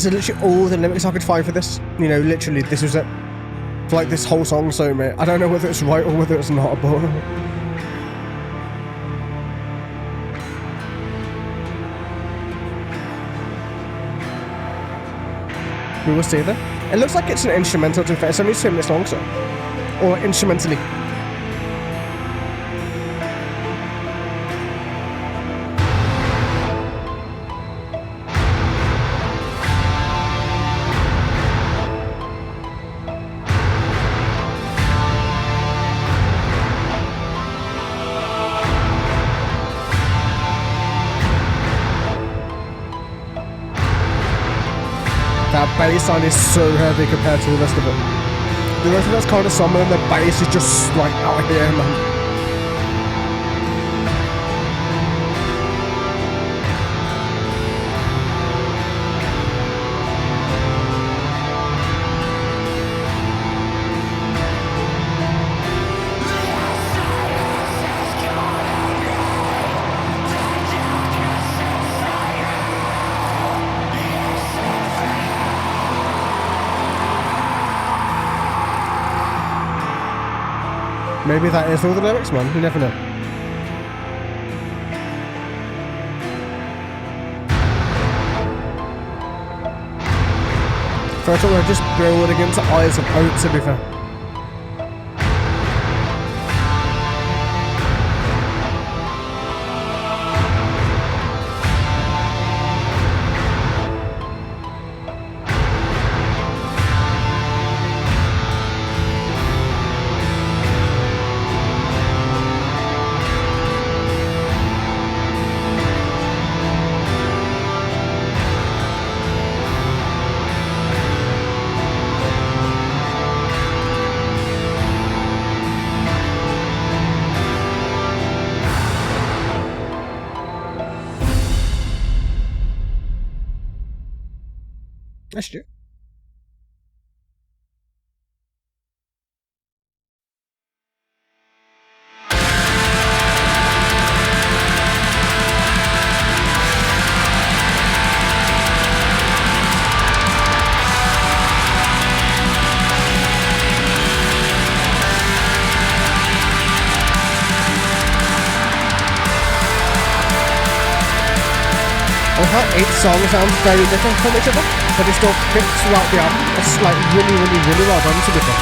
This is literally all the lyrics I could find for this. You know, literally, this was it. For like this whole song, so mate, I don't know whether it's right or whether it's not, but... we will see that. It looks like it's an instrumental to it's only 2 minutes long, so. Or instrumentally. That bass line is so heavy compared to the rest of it. The rest of it's kind of somber and the bass is just like out here, man. Maybe that is all the lyrics, man. You never know. First of all, we're just building into Eyes of Oak, to be fair. That's true. How 8 songs sound very different from each other, but it still fits throughout the album. It's like really well done, to be fair.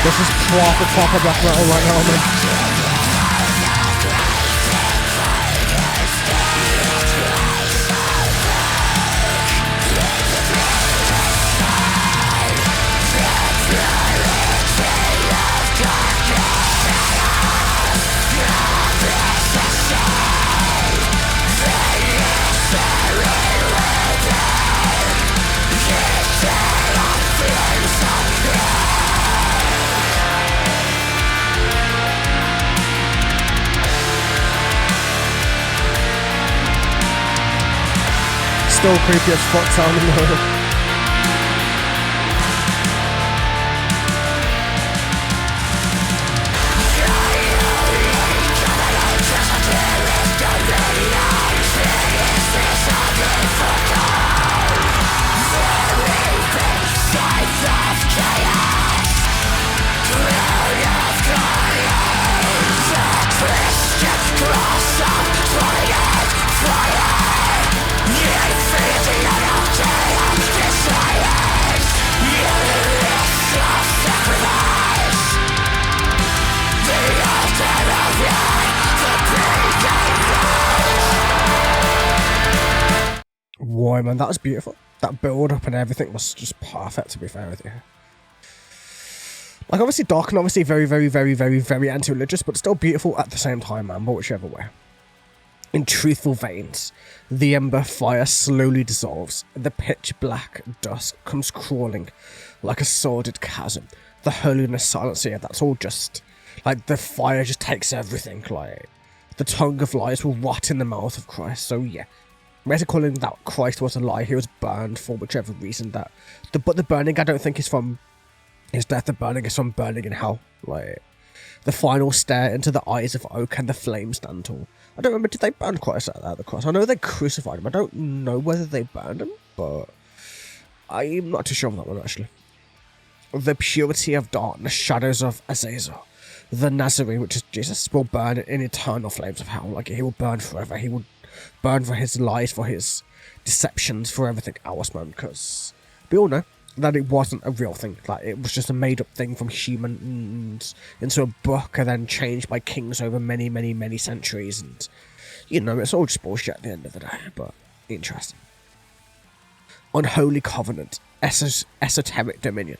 This is proper black metal right now, man. Still creepy as fuck sounding though. Boy, man, that was beautiful. That build up and everything was just perfect, to be fair with you. Like, obviously dark and obviously very, very, very, very, very anti-religious, but still beautiful at the same time, man, but whichever way. In truthful veins, the ember fire slowly dissolves. The pitch black dusk comes crawling like a sordid chasm. The holiness silence here, that's all just... Like, the fire just takes everything, like... The tongue of lies will rot in the mouth of Christ, so yeah. Basically calling that Christ was a lie, he was burned for whichever reason that... But the burning, I don't think is from his death, the burning is from burning in hell. Like, the final stare into the eyes of oak and the flames stand tall. I don't remember, did they burn Christ at the cross? I know they crucified him, I don't know whether they burned him, but... I'm not too sure of that one, actually. The purity of darkness, shadows of Azazel. The Nazarene, which is Jesus, will burn in eternal flames of hell. Like, he will burn forever. He will burn for his lies, for his deceptions, for everything else, man. Because we all know that it wasn't a real thing. Like, it was just a made-up thing from humans into a book and then changed by kings over many, many, many centuries. And, you know, it's all just bullshit at the end of the day, but interesting. Unholy covenant, esoteric dominion.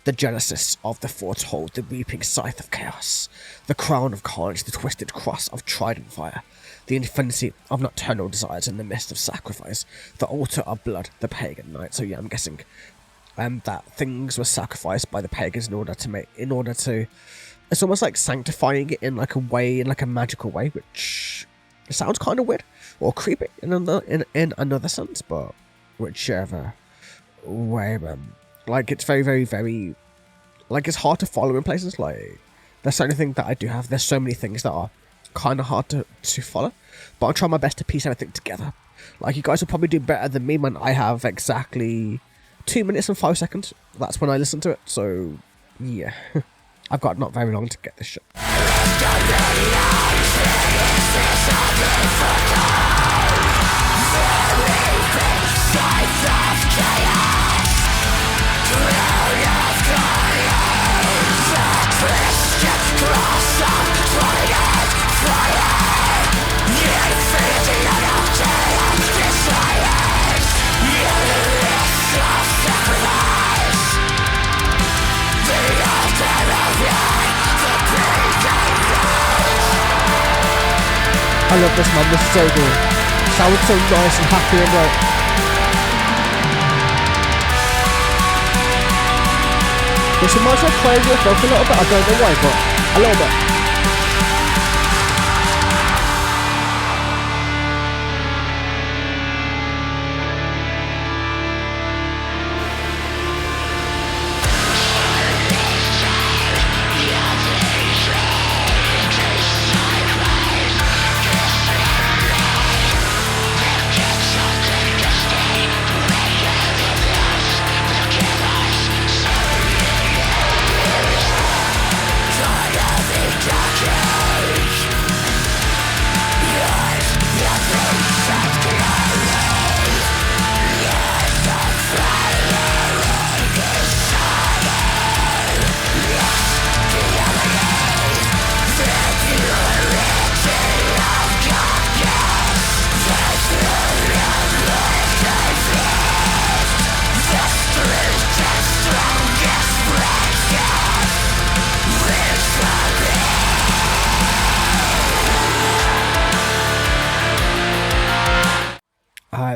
The genesis of the foretold, the reaping scythe of chaos, the crown of carnage, the twisted cross of trident fire, the infinity of nocturnal desires in the midst of sacrifice, the altar of blood, the pagan night. So yeah, I'm guessing that things were sacrificed by the pagans in order to, it's almost like sanctifying it in like a way, in like a magical way, which sounds kind of weird or creepy in another sense, but whichever way, like, it's very, very, very, like, it's hard to follow in places. Like, that's the only thing that I do have. There's so many things that are kind of hard to follow, but I'll try my best to piece everything together. Like, you guys will probably do better than me when I have exactly 2 minutes and 5 seconds. That's when I listen to it, so, yeah. I've got not very long to get this shit. I love this, man. This is so cool. Sounds so nice and happy and bright. This reminds me of Crazy as well for a little bit. I don't know why, but a little bit.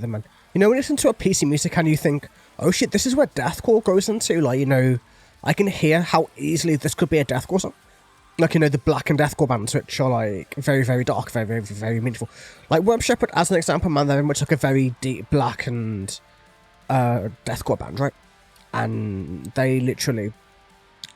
Then, man. You know, when you listen to a piece of music and you think, oh shit, this is where deathcore goes into, like, you know, I can hear how easily this could be a deathcore song. Like, you know, the blackened deathcore bands, which are, like, very, very dark, very, very, very meaningful. Like, Worm Shepherd, as an example, man, they're very much like a very deep, blackened deathcore band, right? And they literally,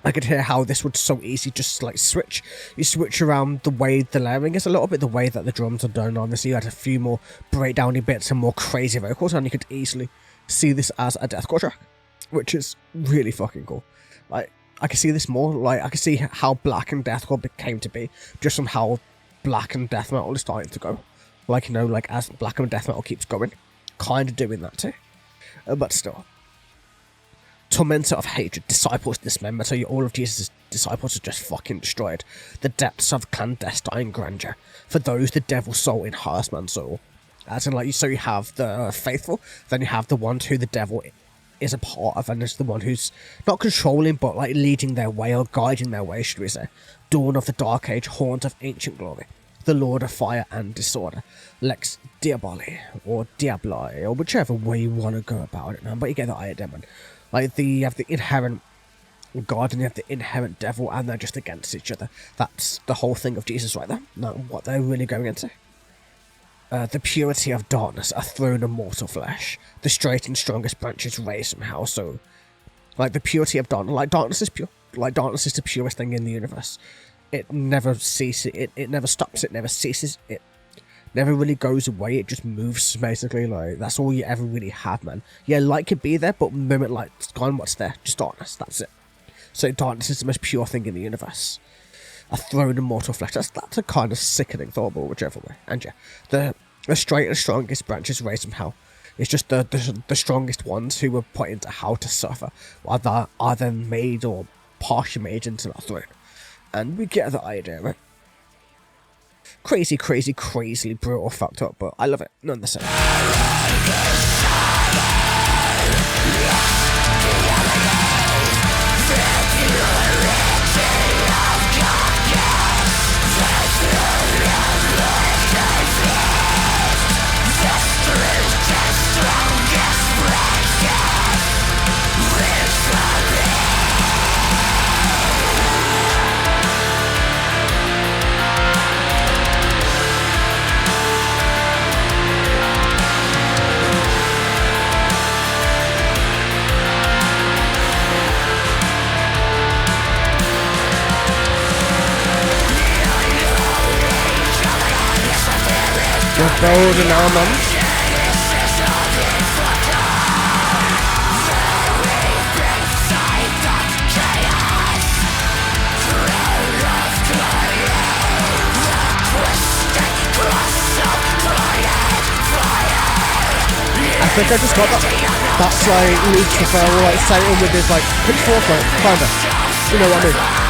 I could hear how this would so easily just, like, switch. You switch around the way the layering is a little bit, the way that the drums are done. Obviously, you had a few more breakdowny bits and more crazy vocals, and you could easily see this as a deathcore track, which is really fucking cool. Like, I can see this more, like, I can see how blackened deathcore came to be, just from how blackened death metal is starting to go. Like, you know, like, as blackened death metal keeps going, kind of doing that too. But still. Tormentor of hatred, disciples dismember, so all of Jesus' disciples are just fucking destroyed. The depths of clandestine grandeur. For those, the devil's soul in man's soul. As in, like, so you have the faithful, then you have the ones who the devil is a part of, and is the one who's not controlling but like leading their way or guiding their way, should we say. Dawn of the Dark Age, Haunt of Ancient Glory, the Lord of Fire and Disorder, Lex Diaboli or Diabli, or whichever way you want to go about it, man. But you get the idea, man. Like you have the inherent God and you have the inherent devil, and they're just against each other. That's the whole thing of Jesus right there. Not what they're really going into. The purity of darkness, a throne of mortal flesh. The straight and strongest branches raised from hell. So, like the purity of darkness, like darkness is pure. Like darkness is the purest thing in the universe. It never ceases. It never stops. It never ceases. It never really goes away. It just moves, basically. Like that's all you ever really have, man. Yeah, light could be there, but the moment light's gone, what's there? Just darkness. That's it. So darkness is the most pure thing in the universe. A throne of mortal flesh. That's a kind of sickening thought, but whichever way. And yeah, the straight and strongest branches raised from hell. It's just the strongest ones who were put into hell to suffer, are then made or partially made into that throne. And we get the idea, right? Crazy, crazy, crazily brutal, fucked up, but I love it none the same. You're golden almonds. I think I just got that. That's like Lucifer, or like Satan with his like pitchfork, like kinda. You know what I mean?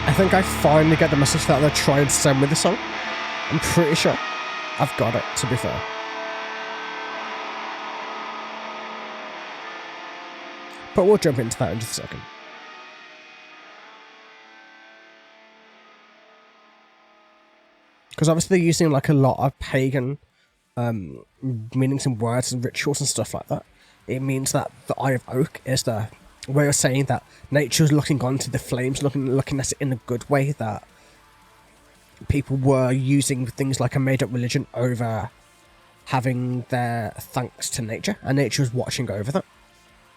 I think I finally get the message that they're trying to send with the song. I'm pretty sure I've got it, to be fair. But we'll jump into that in just a second. Because obviously they're using like a lot of pagan meanings and words and rituals and stuff like that. It means that the Eye of Oak is the way of saying that nature's looking onto the flames, looking at it in a good way, that people were using things like a made-up religion over having their thanks to nature, and nature was watching over them.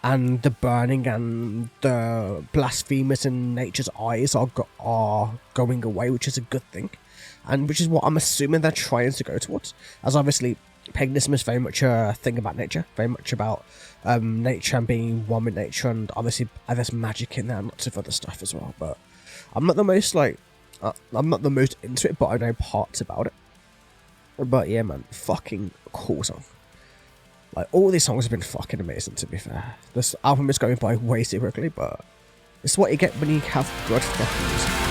And the burning and the blasphemers in nature's eyes are going away, which is a good thing. And which is what I'm assuming they're trying to go towards. As obviously, paganism is very much a thing about nature, very much about nature and being one with nature, and obviously there's magic in there and lots of other stuff as well. But I'm not the most into it, but I know parts about it. But yeah, man, fucking cool song. Like, all these songs have been fucking amazing, to be fair. This album is going by way too quickly, but it's what you get when you have good fucking music.